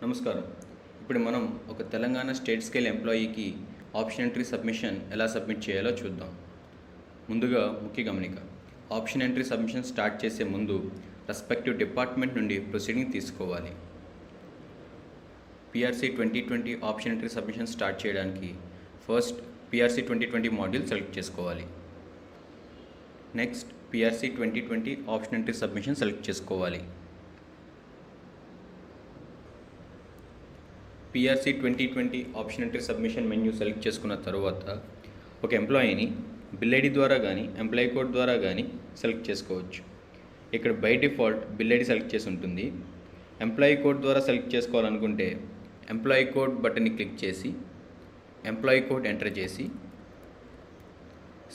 నమస్కారం. ఇప్పుడు మనం ఒక తెలంగాణ స్టేట్ స్కేల్ ఎంప్లాయీకి ఆప్షన్ ఎంట్రీ సబ్మిషన్ ఎలా సబ్మిట్ చేయాలో చూద్దాం. ముందుగా ముఖ్య గమనిక, ఆప్షన్ ఎంట్రీ సబ్మిషన్ స్టార్ట్ చేసే ముందు రెస్పెక్టివ్ డిపార్ట్మెంట్ నుండి ప్రొసీడింగ్ తీసుకోవాలి. PRC 2020 option entry submission start చేయడానికి ఫస్ట్ పిఆర్సీ 2020 మాడ్యూల్ సెలెక్ట్ చేసుకోవాలి. Next PRC 2020 option entry submission select చేసుకోవాలి. PRC 2020 option entry submission menu select చేసుకున్న తర్వాత ఒక ఎంప్లాయీని బిల్ ఐడి ద్వారా కానీ ఎంప్లాయీ కోడ్ ద్వారా కానీ సెలెక్ట్ చేసుకోవచ్చు. ఇక్కడ by default bill ID select చేసి ఉంటుంది. ఎంప్లాయీ కోడ్ ద్వారా సెలెక్ట్ చేసుకోవాలనుకుంటే ఎంప్లాయీ కోడ్ బటన్ని క్లిక్ చేసి ఎంప్లాయీ కోడ్ ఎంటర్ చేసి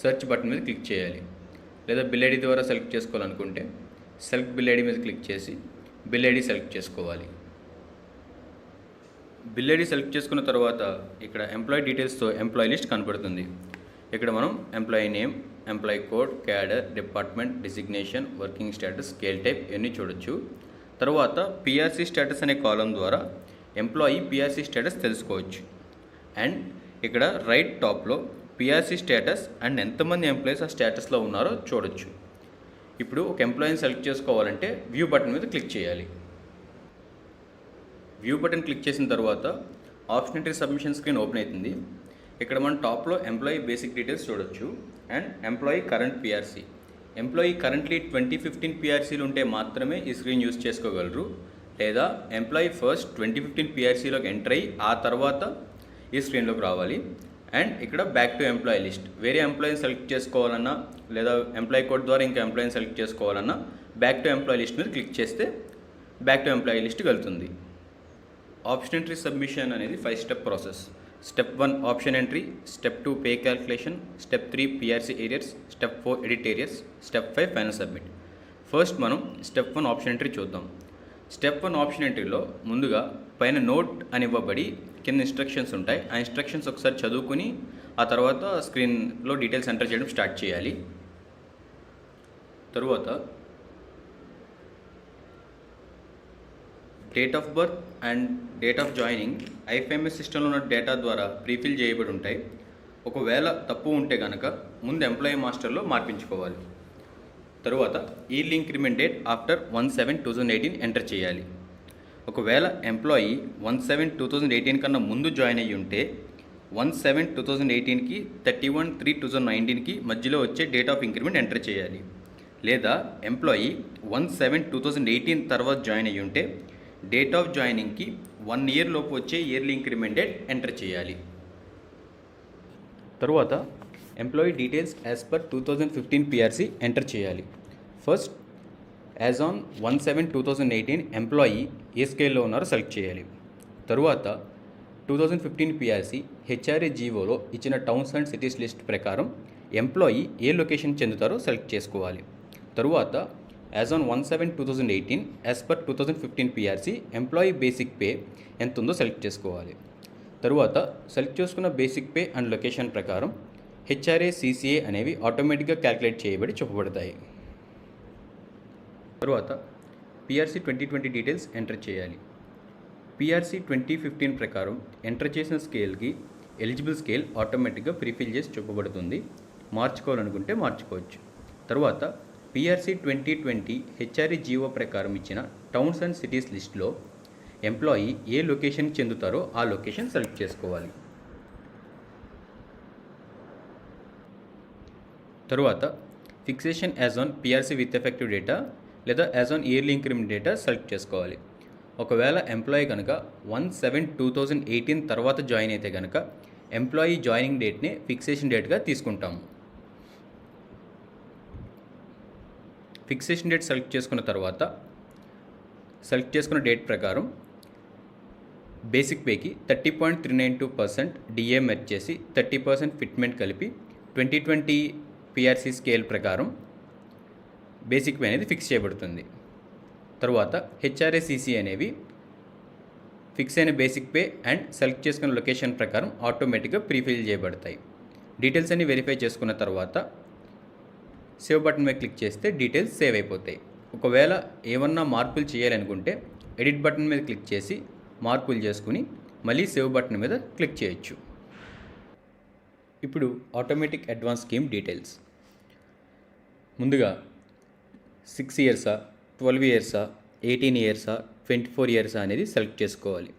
సెర్చ్ బటన్ మీద క్లిక్ చేయాలి. లేదా బిల్ ఐడి ద్వారా సెలెక్ట్ చేసుకోవాలనుకుంటే సెలెక్ట్ బిల్ ఐడి మీద క్లిక్ చేసి బిల్ ఐడి సెలెక్ట్ చేసుకోవాలి. బిల్ ఐడి సెలెక్ట్ చేసుకున్న తర్వాత ఇక్కడ ఎంప్లాయీ డీటెయిల్స్తో ఎంప్లాయీ లిస్ట్ కనపడుతుంది. ఇక్కడ మనం employee name, employee code, cadre, department, designation, working status, scale type ఇవన్నీ చూడొచ్చు. తర్వాత పిఆర్సీ స్టేటస్ అనే కాలం ద్వారా ఎంప్లాయీ పిఆర్సీ స్టేటస్ తెలుసుకోవచ్చు. అండ్ ఇక్కడ రైట్ టాప్లో పిఆర్సీ స్టేటస్ అండ్ ఎంతమంది ఎంప్లాయీస్ ఆ స్టేటస్లో ఉన్నారో చూడొచ్చు. ఇప్పుడు ఒక ఎంప్లాయీని సెలెక్ట్ చేసుకోవాలంటే వ్యూ బటన్ మీద క్లిక్ చేయాలి. వ్యూ బటన్ క్లిక్ చేసిన తర్వాత option entry submission screen open అవుతుంది. ఇక్కడ మనం టాప్లో ఎంప్లాయీ బేసిక్ డీటెయిల్స్ చూడొచ్చు and employee current PRC. Employee currently 2015 పిఆర్సీలు ఉంటే మాత్రమే ఈ స్క్రీన్ యూజ్ చేసుకోగలరు. లేదా ఎంప్లాయీ ఫస్ట్ 2015 పిఆర్సీలోకి ఎంటర్ అయ్యి ఆ తర్వాత ఈ స్క్రీన్లోకి రావాలి. అండ్ ఇక్కడ బ్యాక్ టు ఎంప్లాయీ లిస్ట్, వేరే ఎంప్లాయీని సెలెక్ట్ చేసుకోవాలన్నా లేదా ఎంప్లాయీ కోడ్ ద్వారా ఇంకా ఎంప్లాయీని సెలెక్ట్ చేసుకోవాలన్నా బ్యాక్ టు ఎంప్లాయీ లిస్ట్ మీద క్లిక్ చేస్తే బ్యాక్ టు ఎంప్లాయీ లిస్ట్కి వెళ్తుంది. ఆప్షన్ ఎంట్రీ సబ్మిషన్ అనేది 5 step process. Step 1 option entry, step 2 pay calculation, step 3 PRC arrears, step 4 edit arrears, step 5 final submit. First మనం step 1 option entry చూద్దాం. Step 1 option ఎంట్రీలో ముందుగా పైన note అని ఇవ్వబడి కింద instructions ఉంటాయి. ఆ ఇన్స్ట్రక్షన్స్ ఒకసారి చదువుకుని ఆ తర్వాత స్క్రీన్లో డీటెయిల్స్ ఎంటర్ చేయడం స్టార్ట్ చేయాలి. తరువాత date of birth and date of joining IFMS సిస్టంలో ఉన్న డేటా ద్వారా ప్రీఫిల్ చేయబడి ఉంటాయి. ఒకవేళ తప్పు ఉంటే కనుక ముందు ఎంప్లాయీ మాస్టర్లో మార్పించుకోవాలి. తరువాత yearly increment date after 1/7/2018 enter చేయాలి. ఒకవేళ ఎంప్లాయీ 1/7/2018 కన్నా ముందు జాయిన్ అయ్యి ఉంటే 1/7/2018కి 31/3/2019కి మధ్యలో వచ్చే డేట్ ఆఫ్ ఇంక్రిమెంట్ ఎంటర్ చేయాలి. లేదా ఎంప్లాయీ 1/7/2018 తర్వాత జాయిన్ అయ్యి ఉంటే డేట్ ఆఫ్ జాయినింగ్కి 1 ఇయర్ లోపు వచ్చే ఇయర్లీ ఇంక్రిమెంట్ డేట్ ఎంటర్ చేయాలి. తరువాత employee details as per 2015 PRC enter చేయాలి. ఫస్ట్ యాజ్ ఆన్ 1/7/2018 ఎంప్లాయీ ఏ స్కేల్లో ఉన్నారో సెలెక్ట్ చేయాలి. తరువాత 2015 పిఆర్సీ హెచ్ఆర్ఏ జీవోలో ఇచ్చిన టౌన్స్ అండ్ సిటీస్ లిస్ట్ ప్రకారం ఎంప్లాయీ ఏ లొకేషన్ చెందుతారో సెలెక్ట్ చేసుకోవాలి. తరువాత as on 1/7/2018 as per 2015 PRC employee basic pay ఎంత ఉందో సెలెక్ట్ చేసుకోవాలి. తరువాత సెలెక్ట్ చేసుకున్న బేసిక్ పే అండ్ లొకేషన్ ప్రకారం హెచ్ఆర్ఏ, సిసిఏ అనేవి ఆటోమేటిక్గా క్యాలిక్యులేట్ చేయబడి చూపబడతాయి. తరువాత పిఆర్సీ 2020 డీటెయిల్స్ ఎంటర్ చేయాలి. పిఆర్సీ 2015 ప్రకారం ఎంటర్ చేసిన స్కేల్కి ఎలిజిబుల్ స్కేల్ ఆటోమేటిక్గా ప్రీఫిల్ చేసి చూపబడుతుంది. మార్చుకోవాలనుకుంటే మార్చుకోవచ్చు. తరువాత పిఆర్సీ 2020 హెచ్ఆర్ఏ జీవో ప్రకారం ఇచ్చిన టౌన్స్ అండ్ సిటీస్ లిస్ట్లో ఎంప్లాయీ ఏ లొకేషన్కి చెందుతారో ఆ లొకేషన్ సెలెక్ట్ చేసుకోవాలి. తరువాత fixation as on PRC with effective data లేదా as on yearly increment data select చేసుకోవాలి. ఒకవేళ ఎంప్లాయీ కనుక 1/7/2018 తర్వాత జాయిన్ అయితే కనుక ఎంప్లాయీ జాయినింగ్ డేట్ని ఫిక్సేషన్ డేట్గా తీసుకుంటాము. ఫిక్సేషన్ డేట్ సెలెక్ట్ చేసుకున్న తర్వాత సెలెక్ట్ చేసుకున్న డేట్ ప్రకారం బేసిక్ పేకి 30.392% డిఏ మెర్జ్ చేసి 30% ఫిట్మెంట్ కలిపి 2020 పిఆర్సీ స్కేల్ ప్రకారం బేసిక్ పే అనేది ఫిక్స్ చేయబడుతుంది. తరువాత హెచ్ఆర్ఏసిసి అనేవి ఫిక్స్ అయిన బేసిక్ పే అండ్ సెలెక్ట్ చేసుకున్న లొకేషన్ ప్రకారం ఆటోమేటిక్గా ప్రీఫిల్ చేయబడతాయి. డీటెయిల్స్ అన్ని వెరిఫై చేసుకున్న తర్వాత సేవ్ బటన్ మీద క్లిక్ చేస్తే డీటెయిల్స్ సేవ్ అయిపోతాయి. ఒకవేళ ఏమన్నా మార్పులు చేయాలనుకుంటే ఎడిట్ బటన్ మీద క్లిక్ చేసి మార్పులు చేసుకుని మళ్ళీ సేవ్ బటన్ మీద క్లిక్ చేయొచ్చు. ఇప్పుడు ఆటోమేటిక్ అడ్వాన్స్ స్కీమ్ డీటెయిల్స్. ముందుగా 6 ఇయర్సా, 12 ఇయర్సా, 18 ఇయర్సా, 24 ఇయర్సా అనేది సెలెక్ట్ చేసుకోవాలి.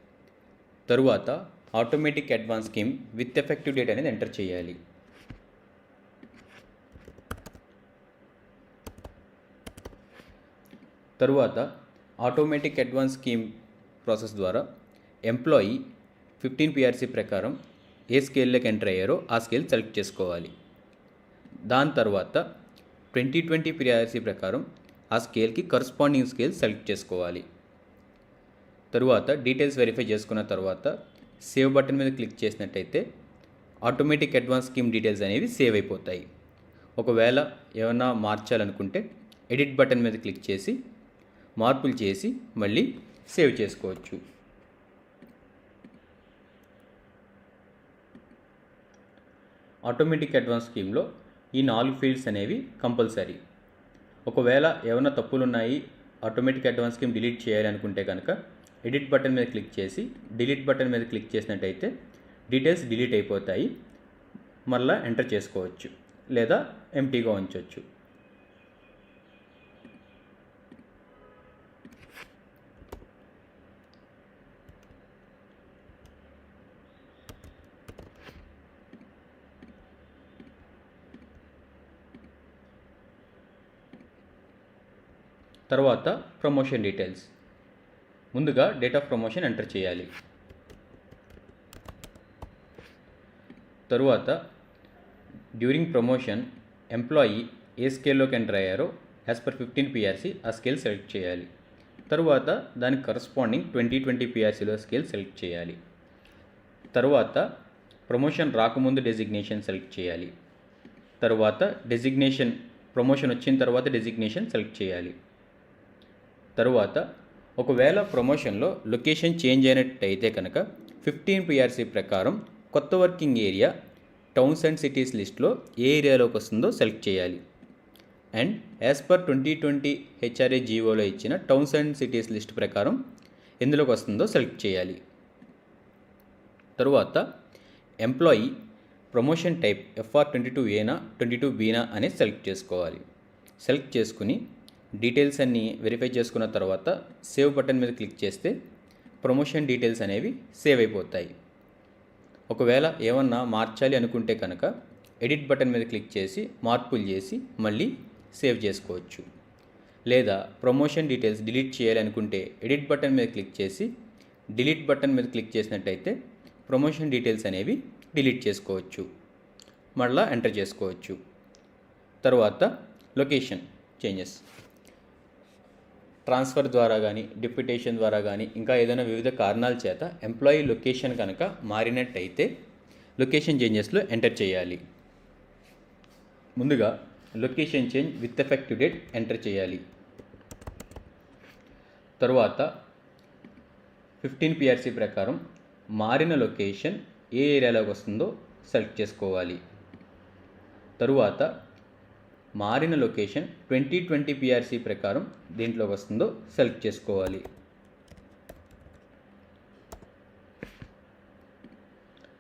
తరువాత automatic advance scheme with effective date అనేది ఎంటర్ చేయాలి. తరువాత ఆటోమేటిక్ అడ్వాన్స్ స్కీమ్ ప్రాసెస్ ద్వారా ఎంప్లాయీ 15 పిఆర్సీ ప్రకారం ఏ స్కేల్లోకి ఎంటర్ అయ్యారో ఆ స్కేల్ సెలెక్ట్ చేసుకోవాలి. దాని తర్వాత 2020 పిఆర్సీ ప్రకారం ఆ స్కేల్కి కరస్పాండింగ్ స్కేల్ సెలెక్ట్ చేసుకోవాలి. తరువాత డీటెయిల్స్ వెరిఫై చేసుకున్న తర్వాత సేవ్ బటన్ మీద క్లిక్ చేసినట్టయితే ఆటోమేటిక్ అడ్వాన్స్ స్కీమ్ డీటెయిల్స్ అనేవి సేవ్ అయిపోతాయి. ఒకవేళ ఏమైనా మార్చాలనుకుంటే ఎడిట్ బటన్ మీద క్లిక్ చేసి మార్పులు చేసి మళ్ళీ సేవ్ చేసుకోవచ్చు. ఆటోమేటిక్ అడ్వాన్స్ స్కీమ్లో ఈ 4 ఫీల్డ్స్ అనేవి కంపల్సరీ. ఒకవేళ ఏమైనా తప్పులు ఉన్నాయి, ఆటోమేటిక్ అడ్వాన్స్ స్కీమ్ డిలీట్ చేయాలి అనుకుంటే కనుక ఎడిట్ బటన్ మీద క్లిక్ చేసి డిలీట్ బటన్ మీద క్లిక్ చేసినట్టయితే డీటెయిల్స్ డిలీట్ అయిపోతాయి. మళ్ళీ ఎంటర్ చేసుకోవచ్చు లేదా ఎంటీగా ఉంచవచ్చు. తర్వాత ప్రమోషన్ డీటెయిల్స్. ముందుగా డేట్ ఆఫ్ ప్రమోషన్ ఎంటర్ చేయాలి. తరువాత డ్యూరింగ్ ప్రమోషన్ ఎంప్లాయీ ఏ స్కేల్లోకి ఎంటర్ అయ్యారో యాజ్ పర్ 15 పిఆర్సీ ఆ స్కేల్ సెలెక్ట్ చేయాలి. తరువాత దానికి కరస్పాండింగ్ 2020 పిఆర్సీలో స్కేల్ సెలెక్ట్ చేయాలి. తరువాత ప్రమోషన్ రాకముందు డెసిగ్నేషన్ సెలెక్ట్ చేయాలి. తరువాత డెసిగ్నేషన్ ప్రమోషన్ వచ్చిన తర్వాత డెసిగ్నేషన్ సెలెక్ట్ చేయాలి. తరువాత ఒకవేళ ప్రమోషన్లో లొకేషన్ చేంజ్ అయినట్టయితే కనుక 15 పిఆర్సీ ప్రకారం కొత్త working area towns and cities లిస్ట్లో ఏ ఏరియాలోకి వస్తుందో సెలెక్ట్ చేయాలి. అండ్ యాజ్ పర్ 2020 హెచ్ఆర్ఏ జీవోలో ఇచ్చిన టౌన్స్ అండ్ సిటీస్ లిస్ట్ ప్రకారం ఎందులోకి వస్తుందో సెలెక్ట్ చేయాలి. తరువాత ఎంప్లాయీ ప్రమోషన్ టైప్ FR22Aనా 22Bనా అనేది సెలెక్ట్ చేసుకోవాలి. సెలెక్ట్ చేసుకుని డీటెయిల్స్ అన్నీ వెరిఫై చేసుకున్న తర్వాత సేవ్ బటన్ మీద క్లిక్ చేస్తే ప్రమోషన్ డీటెయిల్స్ అనేవి సేవ్ అయిపోతాయి. ఒకవేళ ఏమన్నా మార్చాలి అనుకుంటే కనుక ఎడిట్ బటన్ మీద క్లిక్ చేసి మార్పులు చేసి మళ్ళీ సేవ్ చేసుకోవచ్చు. లేదా ప్రమోషన్ డీటెయిల్స్ డిలీట్ చేయాలి అనుకుంటే ఎడిట్ బటన్ మీద క్లిక్ చేసి డిలీట్ బటన్ మీద క్లిక్ చేసినట్టయితే ప్రమోషన్ డీటెయిల్స్ అనేవి డిలీట్ చేసుకోవచ్చు. మళ్ళీ ఎంటర్ చేసుకోవచ్చు. తర్వాత లొకేషన్ చేంజెస్ ట్రాన్స్ఫర్ ద్వారా కానీ డిప్యుటేషన్ ద్వారా కానీ ఇంకా ఏదైనా వివిధ కారణాల చేత ఎంప్లాయీ లొకేషన్ కనుక మారినట్టయితే లొకేషన్ చేంజెస్లో ఎంటర్ చేయాలి. ముందుగా location change with effective date enter చేయాలి. తరువాత 15 పిఆర్సీ ప్రకారం మారిన లొకేషన్ ఏ ఏరియాలోకి వస్తుందో సెలెక్ట్ చేసుకోవాలి. తరువాత మారిన లొకేషన్ 2020 పిఆర్సీ ప్రకారం దేంట్లోకి వస్తుందో సెలెక్ట్ చేసుకోవాలి.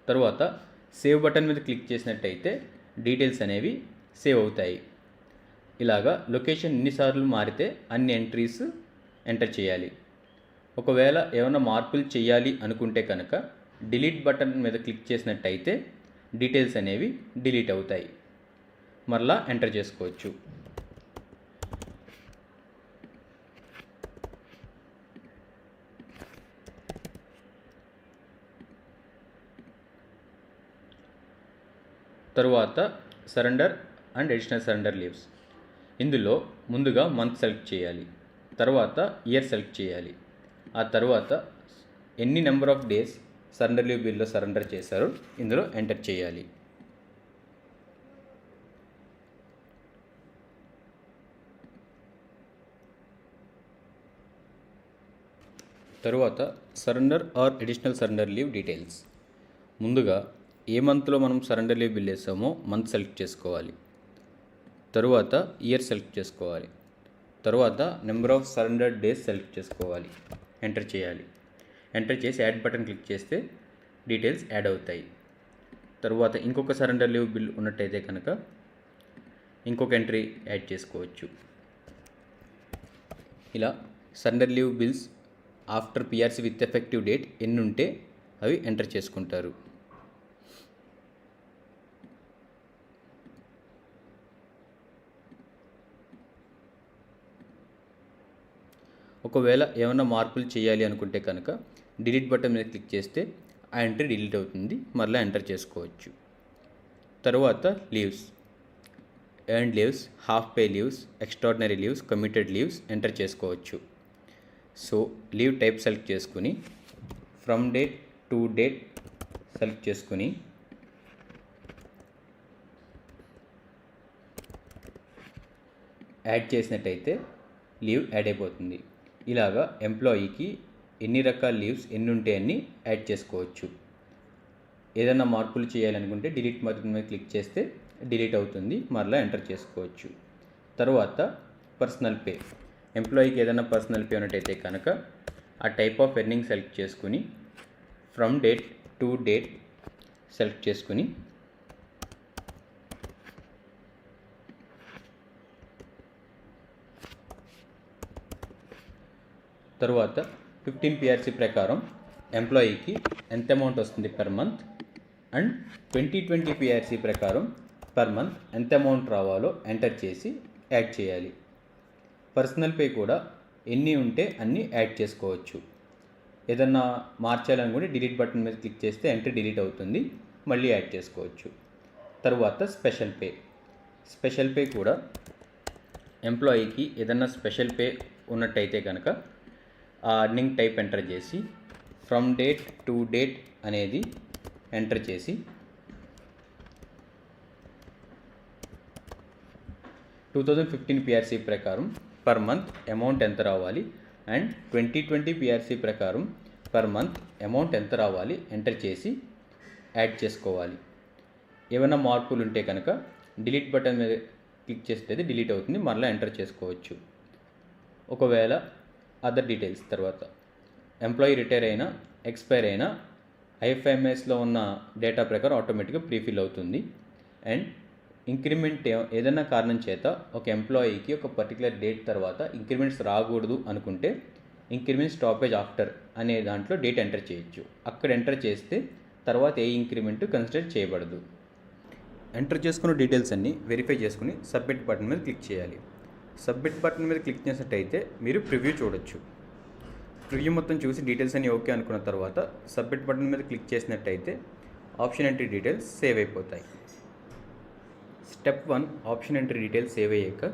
తరువాత సేవ్ బటన్ మీద క్లిక్ చేసినట్టయితే డీటెయిల్స్ అనేవి సేవ్ అవుతాయి. ఇలాగా లొకేషన్ ఎన్నిసార్లు మారితే అన్ని ఎంట్రీస్ ఎంటర్ చేయాలి. ఒకవేళ ఏమైనా మార్పులు చేయాలి అనుకుంటే కనుక డిలీట్ బటన్ మీద క్లిక్ చేసినట్టయితే డీటెయిల్స్ అనేవి డిలీట్ అవుతాయి. మరలా ఎంటర్ చేసుకోవచ్చు. తరువాత surrender and additional surrender leaves. ఇందులో ముందుగా మంత్ సెలెక్ట్ చేయాలి. తర్వాత ఇయర్ సెలెక్ట్ చేయాలి. ఆ తర్వాత ఎన్ని number of days surrender leave బిల్లో సరెండర్ చేశారో ఇందులో ఎంటర్ చేయాలి. తరువాత surrender or additional surrender leave details. ముందుగా ఏ మంత్లో మనం సరెండర్ లీవ్ బిల్ వేసామో మంత్ సెలెక్ట్ చేసుకోవాలి. తరువాత ఇయర్ సెలెక్ట్ చేసుకోవాలి. తరువాత number of surrender days select చేసుకోవాలి. ఎంటర్ చేయాలి. ఎంటర్ చేసి యాడ్ బటన్ క్లిక్ చేస్తే డీటెయిల్స్ యాడ్ అవుతాయి. తరువాత ఇంకొక సరెండర్ లీవ్ బిల్ ఉన్నట్టయితే కనుక ఇంకొక ఎంట్రీ యాడ్ చేసుకోవచ్చు. ఇలా surrender leave bills after PRC with effective date ఎన్ని ఉంటే అవి ఎంటర్ చేసుకుంటారు. ఒకవేళ ఏమైనా మార్పులు చేయాలి అనుకుంటే కనుక డిలీట్ బటన్ మీద క్లిక్ చేస్తే ఆ ఎంట్రీ డిలీట్ అవుతుంది, మరలా ఎంటర్ చేసుకోవచ్చు. తరువాత leaves, earned leaves, half pay leaves, extraordinary leaves, committed leaves enter చేసుకోవచ్చు. సో లీవ్ టైప్ సెలెక్ట్ చేసుకుని from date to date select చేసుకుని యాడ్ చేసినట్టయితే లీవ్ యాడ్ అయిపోతుంది. ఇలాగా ఎంప్లాయీకి ఎన్ని రకాల లీవ్స్ ఎన్ని ఉంటే అన్ని యాడ్ చేసుకోవచ్చు. ఏదైనా మార్పులు చేయాలనుకుంటే డిలీట్ బటన్ మీద క్లిక్ చేస్తే డిలీట్ అవుతుంది, మరలా ఎంటర్ చేసుకోవచ్చు. తర్వాత పర్సనల్ పే, ఎంప్లాయీకి ఏదైనా పర్సనల్ పే ఉన్నట్టయితే కనుక ఆ టైప్ ఆఫ్ ఎర్నింగ్ సెలెక్ట్ చేసుకుని from date to date select చేసుకుని తరువాత 15 పిఆర్సీ ప్రకారం ఎంప్లాయీకి ఎంత అమౌంట్ వస్తుంది పర్ మంత్ అండ్ 2020 పిఆర్సీ ప్రకారం పర్ మంత్ ఎంత అమౌంట్ రావాలో ఎంటర్ చేసి యాడ్ చేయాలి. పర్సనల్ పే కూడా ఎన్ని ఉంటే అన్ని యాడ్ చేసుకోవచ్చు. ఏదన్నా మార్చాలనుకుంటే డిలీట్ బటన్ మీద క్లిక్ చేస్తే ఎంట్రీ డిలీట్ అవుతుంది, మళ్ళీ యాడ్ చేసుకోవచ్చు. తరువాత స్పెషల్ పే కూడా ఎంప్లాయీకి ఏదన్నా స్పెషల్ పే ఉన్నట్టయితే కనుక ఆ ఎర్నింగ్ టైప్ ఎంటర్ చేసి ఫ్రమ్ డేట్ టు డేట్ అనేది ఎంటర్ చేసి టూ 2015 పిఆర్సీ ప్రకారం పర్ మంత్ అమౌంట్ ఎంత రావాలి అండ్ 2020 పిఆర్సీ ప్రకారం పర్ మంత్ అమౌంట్ ఎంత రావాలి ఎంటర్ చేసి యాడ్ చేసుకోవాలి. ఏమైనా మార్పులు ఉంటే కనుక డిలీట్ బటన్ మీద క్లిక్ చేస్తే డిలీట్ అవుతుంది, మరలా ఎంటర్ చేసుకోవచ్చు. ఒకవేళ అదర్ డీటెయిల్స్ తర్వాత ఎంప్లాయీ రిటైర్ అయినా ఎక్స్పైర్ అయినా ఐఎఫ్ఎంఎస్లో ఉన్న డేటా ప్రకారం ఆటోమేటిక్గా ప్రీఫిల్ అవుతుంది. అండ్ ఇంక్రిమెంట్ ఏదైనా కారణం చేత ఒక ఎంప్లాయీకి ఒక పర్టికులర్ డేట్ తర్వాత ఇంక్రిమెంట్స్ రాకూడదు అనుకుంటే ఇంక్రిమెంట్ స్టాపేజ్ ఆఫ్టర్ అనే దాంట్లో డేట్ ఎంటర్ చేయొచ్చు. అక్కడ ఎంటర్ చేస్తే తర్వాత ఏ ఇంక్రిమెంట్ కన్సిడర్ చేయబడదు. ఎంటర్ చేసుకున్న డీటెయిల్స్ అన్నీ వెరిఫై చేసుకుని సబ్మిట్ బటన్ మీద క్లిక్ చేయాలి. సబ్మిట్ బటన్ మీద క్లిక్ చేసినట్టయితే మీరు ప్రివ్యూ చూడొచ్చు. ప్రివ్యూ మొత్తం చూసి డీటెయిల్స్ అన్నీ ఓకే అనుకున్న తర్వాత సబ్మిట్ బటన్ మీద క్లిక్ చేసినట్టయితే ఆప్షన్ ఎంట్రీ డీటెయిల్స్ సేవ్ అయిపోతాయి. Step 1 option entry details save అయ్యాక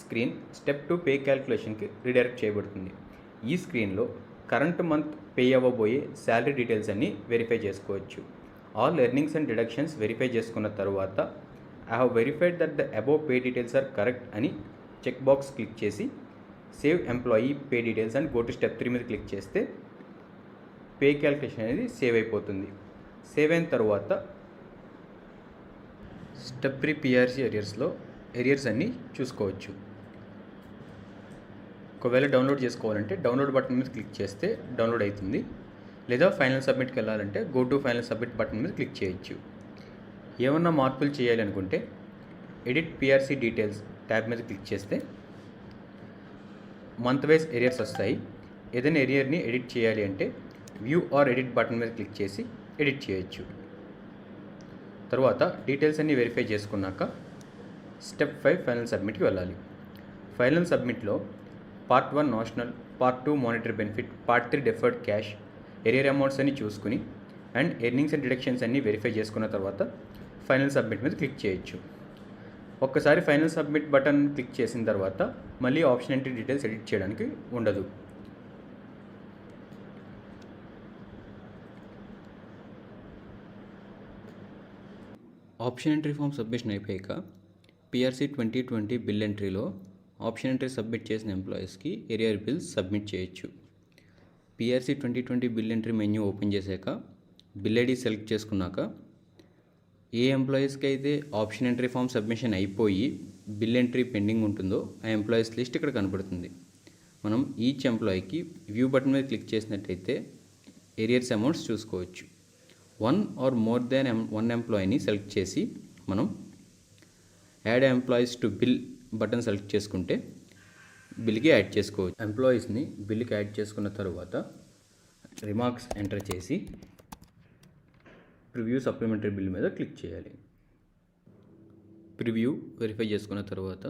స్క్రీన్ స్టెప్ 2 పే క్యాల్కులేషన్కి రీడైరెక్ట్ చేయబడుతుంది. ఈ స్క్రీన్లో కరెంట్ మంత్ పే అవ్వబోయే శాలరీ డీటెయిల్స్ అన్నీ వెరిఫై చేసుకోవచ్చు. All earnings and deductions verify చేసుకున్న తర్వాత I have verified that the above pay details are correct అని చెక్ బాక్స్ క్లిక్ చేసి save employee pay details and go to step 3 మీద click చేస్తే pay calculation అనేది save అయిపోతుంది. Save అయిన తర్వాత స్టెప్ 3 పిఆర్సీ ఎరియర్స్లో ఎరియర్స్ అన్నీ చూసుకోవచ్చు. ఒకవేళ డౌన్లోడ్ చేసుకోవాలంటే డౌన్లోడ్ బటన్ మీద క్లిక్ చేస్తే డౌన్లోడ్ అవుతుంది, లేదా ఫైనల్ సబ్మిట్కి వెళ్ళాలంటే go to final submit button మీద క్లిక్ చేయొచ్చు. ఏమన్నా మార్పులు చేయాలనుకుంటే ఎడిట్ పిఆర్సీ డీటెయిల్స్ ట్యాబ్ మీద క్లిక్ చేస్తే మంత్ వైజ్ ఎరియర్స్ వస్తాయి. ఏదైనా ఎరియర్ని ఎడిట్ చేయాలి అంటే వ్యూ ఆర్ ఎడిట్ బటన్ మీద క్లిక్ చేసి ఎడిట్ చేయొచ్చు. తర్వాత డీటెయిల్స్ అన్నీ వెరిఫై చేసుకున్నాక స్టెప్ 5 ఫైనల్ సబ్మిట్కి వెళ్ళాలి. ఫైనల్ సబ్మిట్లో part 1 notional, part 2 monetary benefit, part 3 deferred cash, arrear amounts అన్ని చూసుకుని అండ్ ఎర్నింగ్స్ అండ్ డిడక్షన్స్ అన్నీ వెరిఫై చేసుకున్న తర్వాత ఫైనల్ సబ్మిట్ మీద క్లిక్ చేయొచ్చు. ఒక్కసారి ఫైనల్ సబ్మిట్ బటన్ క్లిక్ చేసిన తర్వాత మళ్ళీ ఆప్షన్ ఎంట్రీ డీటెయిల్స్ ఎడిట్ చేయడానికి ఉండదు. ఆప్షన్ ఎంట్రీ ఫామ్ సబ్మిషన్ అయిపోయాక పిఆర్సీ 2020 బిల్ ఎంట్రీలో ఆప్షన్ ఎంట్రీ సబ్మిట్ చేసిన ఎంప్లాయీస్కి ఎరియర్ బిల్స్ సబ్మిట్ చేయొచ్చు. PRC 2020 bill entry menu open చేశాక బిల్ ఐడి సెలెక్ట్ చేసుకున్నాక ఏ ఎంప్లాయీస్కి అయితే ఆప్షన్ ఎంట్రీ ఫామ్ సబ్మిషన్ అయిపోయి బిల్ ఎంట్రీ పెండింగ్ ఉంటుందో ఆ ఎంప్లాయీస్ లిస్ట్ ఇక్కడ కనబడుతుంది. మనం ఈచ్ ఎంప్లాయీకి వ్యూ బటన్ మీద క్లిక్ చేసినట్టయితే ఏరియర్స్ అమౌంట్స్ చూసుకోవచ్చు. One or more than one ఎంప్లాయీని సెలెక్ట్ చేసి మనం add employees to bill button select చేసుకుంటే బిల్కి యాడ్ చేసుకోవచ్చు. ఎంప్లాయీస్ని బిల్కి యాడ్ చేసుకున్న తర్వాత రిమార్క్స్ ఎంటర్ చేసి ప్రివ్యూ సప్లిమెంటరీ బిల్ మీద క్లిక్ చేయాలి. ప్రివ్యూ వెరిఫై చేసుకున్న తర్వాత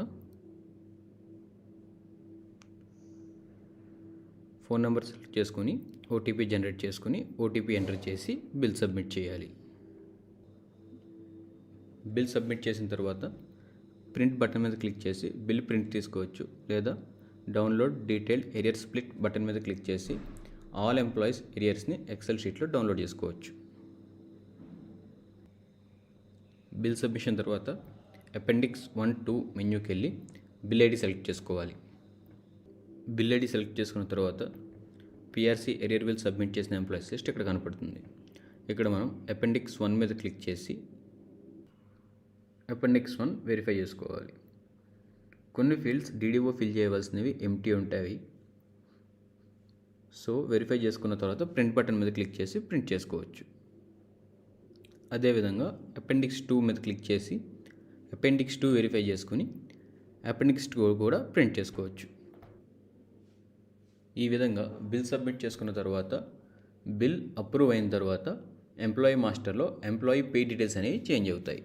ఫోన్ నెంబర్ సెలెక్ట్ చేసుకొని ఓటీపీ జనరేట్ చేసుకుని ఓటీపీ ఎంటర్ చేసి బిల్ సబ్మిట్ చేయాలి. బిల్ సబ్మిట్ చేసిన తర్వాత ప్రింట్ బటన్ మీద క్లిక్ చేసి బిల్ ప్రింట్ తీసుకోవచ్చు, లేదా download detailed aerial split button మీద క్లిక్ చేసి ఆల్ ఎంప్లాయీస్ ఏరియర్స్ని ఎక్సెల్ షీట్లో డౌన్లోడ్ చేసుకోవచ్చు. బిల్ సబ్మిషన్ తర్వాత అపెండిక్స్ 1-2 మెన్యూకి వెళ్ళి బిల్ ఐడి సెలెక్ట్ చేసుకోవాలి. బిల్ ఐడి సెలెక్ట్ చేసుకున్న తర్వాత పిఆర్సీ ఏరియర్ బిల్ సబ్మిట్ చేసిన ఎంప్లాయీస్ లిస్ట్ ఇక్కడ కనపడుతుంది. ఇక్కడ మనం అపెండిక్స్ 1 మీద క్లిక్ చేసి అపెండిక్స్ 1 వెరిఫై చేసుకోవాలి. కొన్ని ఫీల్డ్స్ డీడీఓ ఫిల్ చేయవలసినవి ఎంటీ ఉంటాయి. సో వెరిఫై చేసుకున్న తర్వాత ప్రింట్ బటన్ మీద క్లిక్ చేసి ప్రింట్ చేసుకోవచ్చు. అదేవిధంగా అపెండిక్స్ 2 మీద క్లిక్ చేసి అపెండిక్స్ 2 వెరిఫై చేసుకుని అపెండిక్స్ 2 కూడా ప్రింట్ చేసుకోవచ్చు. ఈ విధంగా బిల్ సబ్మిట్ చేసుకున్న తర్వాత బిల్ అప్రూవ్ అయిన తర్వాత ఎంప్లాయీ మాస్టర్లో ఎంప్లాయీ పే డీటెయిల్స్ అనేవి చేంజ్ అవుతాయి.